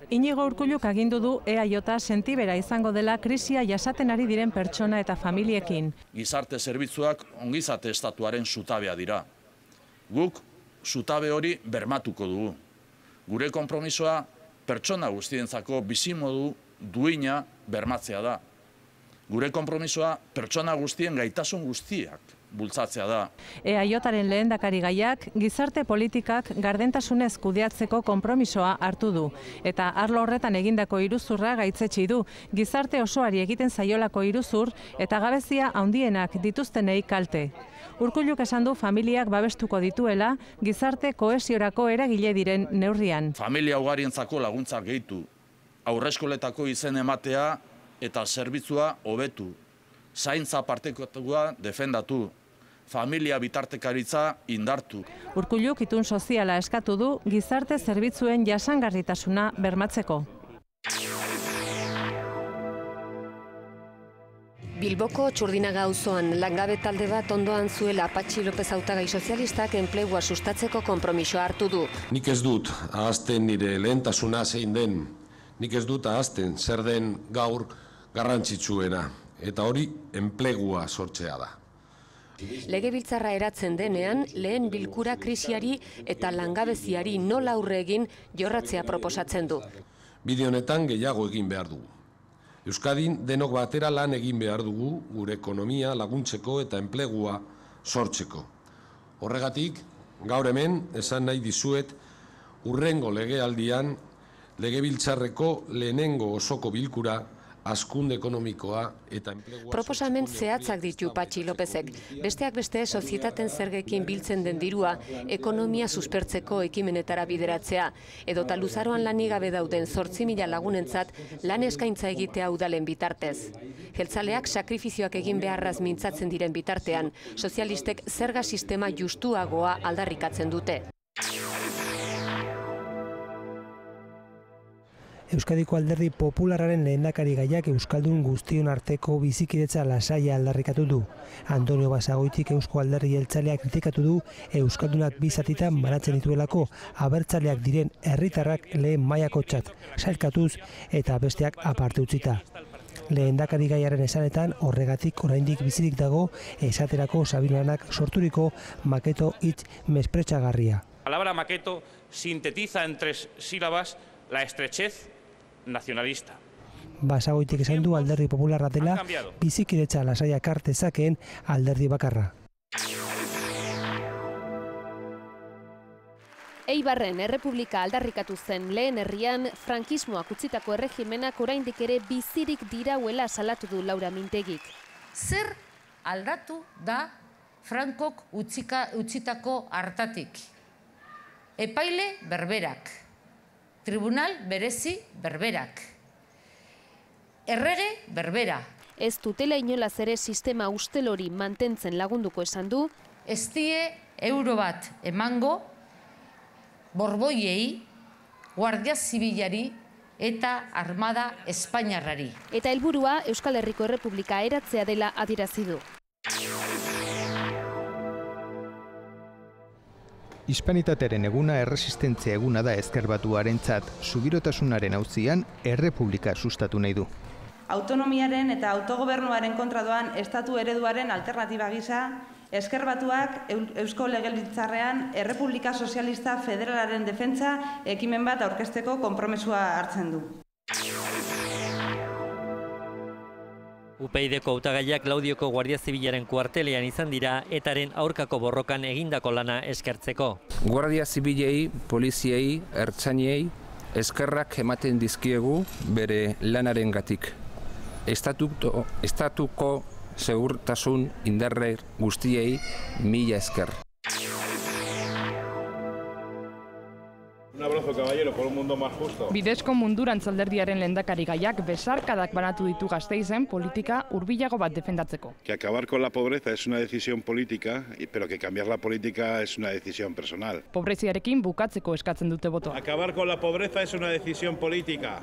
Iñigo Urkulluk agindu du EAJ sentibera izango dela krisia jasaten ari diren pertsona eta familiekin. Gizarte zerbitzuak ongizate estatuaren zutabea dira. Guk zutabe hori bermatuko dugu. Gure konpromisoa pertsona guztientzako bizimodu duina bermatzea da. Gure konpromisoa pertsona guztien gaitasun guztiak bultzatzea da. EAJaren lehendakari gaiak gizarte politikak gardentasunez kudeatzeko konpromisoa hartu du. Eta arlo horretan egindako iruzurra gaitzetsi du. Gizarte osoari egiten zaiolako iruzur eta gabezia handienak dituztenei kalte. Urkulluk esan du familiak babestuko dituela gizarte kohesiorako eragile diren neurrian. Familia ugarientzako laguntzak gehitu, aurreskoletako izen ematea eta zerbitzua hobetu, zaintza partekatuak defendatu, familia bitartekaritza indartu. Urkulluk itun soziala eskatu du gizarte zerbitzuen jasangarritasuna bermatzeko. Bilboko Txurdinaga auzoan langabe talde bat ondoan zuela Patxi López hautagai sozialistak enplegua sustatzeko konpromisoa hartu du. Nik ez dut ahazten nire lehentasuna zein den. Nik ez dut ahazten zer den gaur garrantzitsuena. Eta hori enplegua sortzea da. Legebiltzarra eratzen denean, lehen bilkura krisiari eta langabeziari nola aurre egin jorratzea proposatzen du. Bide honetan gehiago egin behar dugu. Euskadin denok batera lan egin behar dugu gure ekonomia laguntzeko eta enplegua sortzeko. Horregatik, gaur hemen esan nahi dizuet hurrengo legealdian Legebiltzarreko lehenengo osoko bilkura hazkunde ekonomikoa eta enplegua... Proposamen zehatzak ditu Patxi Lópezek. Besteak beste sozietaten zergekin biltzen den dirua ekonomia suspertzeko ekimenetara bideratzea. Edota luzaroan lanik gabe dauden 8.000 lagunentzat lan eskaintza egitea udalen bitartez. Jeltzaleak sakrifizioak egin beharraz mintzatzen diren bitartean, sozialistek zerga sistema justuagoa aldarrikatzen dute. Euskadiko Alderdi Popularraren lehendakari gaiak euskaldun guztion arteko bizikidetza lasaia aldarrikatu du. Antonio Basagoitik Eusko Alderdi Jeltzalea kritikatu du euskaldunak bi zatitan banatzen dituelako abertzaleak diren herritarrak lehen mailakotzat sailkatuz eta besteak aparte utzita. Lehendakari gaiaren esanetan horregatik oraindik bizirik dago esaterako Sabinanak sorturiko maketo hitz mespretxagarria. Palabra maketo sintetiza en 3 sílabas la estrechez nacionalista. Basagoitik esan du Alderdi Popularra dela bizikidetza lasaia kartezakeen alderdi bakarra. Eibarren errepublika aldarrikatu zen lehen herrian, frankismoak utzitako erregimenak oraindik ere bizirik dirauela salatu du Laura Mintegik. Zer aldatu da Frankok utzitako hartatik? Epaile berberak. Tribunal berezi berberak. Errege berbera. Ez dutela inolaz ere sistema ustelori mantentzen lagunduko esan du. Ez die euro bat emango borboiei, Guardia Zibilari eta Armada Espainiarrari. Eta helburua Euskal Herriko Errepublika eratzea dela adierazi du. Hispanitatearen eguna erresistentzia eguna da Ezker Batuarentzat, subirotasunaren auzian errepublika sustatu nahi du. Autonomiaren eta autogobernuaren kontra doan estatu ereduaren alternatiba gisa, Ezker Batuak Eusko Legebiltzarrean Errepublika Sozialista Federalaren defentsa ekimen bat aurkezteko konpromesua hartzen du. UPyDko hautagaiak Laudioko Guardia Zibilaren kuartelean izan dira etaren aurkako borrokan egindako lana eskertzeko. Guardia Zibilei, poliziei, ertzainei eskerrak ematen dizkiegu bere lanarengatik. Estatuko segurtasun indarre guztiei mila esker. Un abrazo, caballero, por un mundo más justo. Bidezko Mundurantz alderdiaren lehendakari gaiak besarkadak banatu ditu Gasteizen politika hurbilago bat defendatzeko. Que acabar con la pobreza es una decisión política, pero que cambiar la política es una decisión personal. Pobreziarekin bukatzeko eskatzen dute botoa. Acabar con la pobreza es una decisión política.